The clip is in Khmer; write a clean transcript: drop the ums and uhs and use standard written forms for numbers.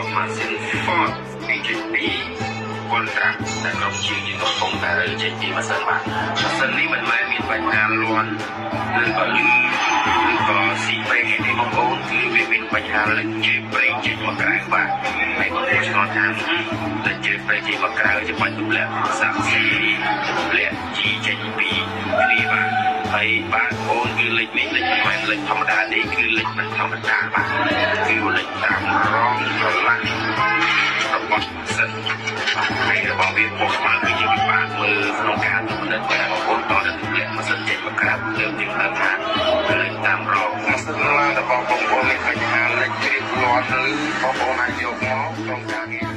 របស់ម៉ាស៊ីន Ford 2.2 Ultra ដែលក្រុមជាងកំពុងតែរើចេញពីម៉ាស៊ីនបាទម៉ាស៊ីននេះមិនមែនមានបញ្ហាលាន់ឬក៏លឺឬក៏ស៊ីប្រេងទេបងប្អូនគឺវាមានបញ្ហាលេចជាប្រេងចេញមកក្រៅបាទហើយបងប្អូនឆ្ងល់ថាលេចជាប្រេងចេញមកក្រៅជាបាច់ទម្លាក់សាក់ស៊ីទម្លាក់ជីចេញពីគ្នាបាទហើយបាទបងប្អូនគឺលេចនេះលេចមិនមែនលេចធម្មតាទេគឺលេចមិនធម្មតាបាទគឺលេចតាមរងប្រឡាក់របស់សិនហើយរបស់វាពណ៌ស្មើគឺជាពិបាកមើលក្នុងការទំនិញតែបងប្អូនតើទម្លាក់ម៉ាស៊ីនចេញមកក្រៅលើយើងដឹងថាលេចតាមរងម៉ាស៊ីនឡានរបស់បងប្អូនមានបញ្ហាលេចជ្រៀតលាន់ឬបងប្អូនអាចយកមកក្នុងការងារ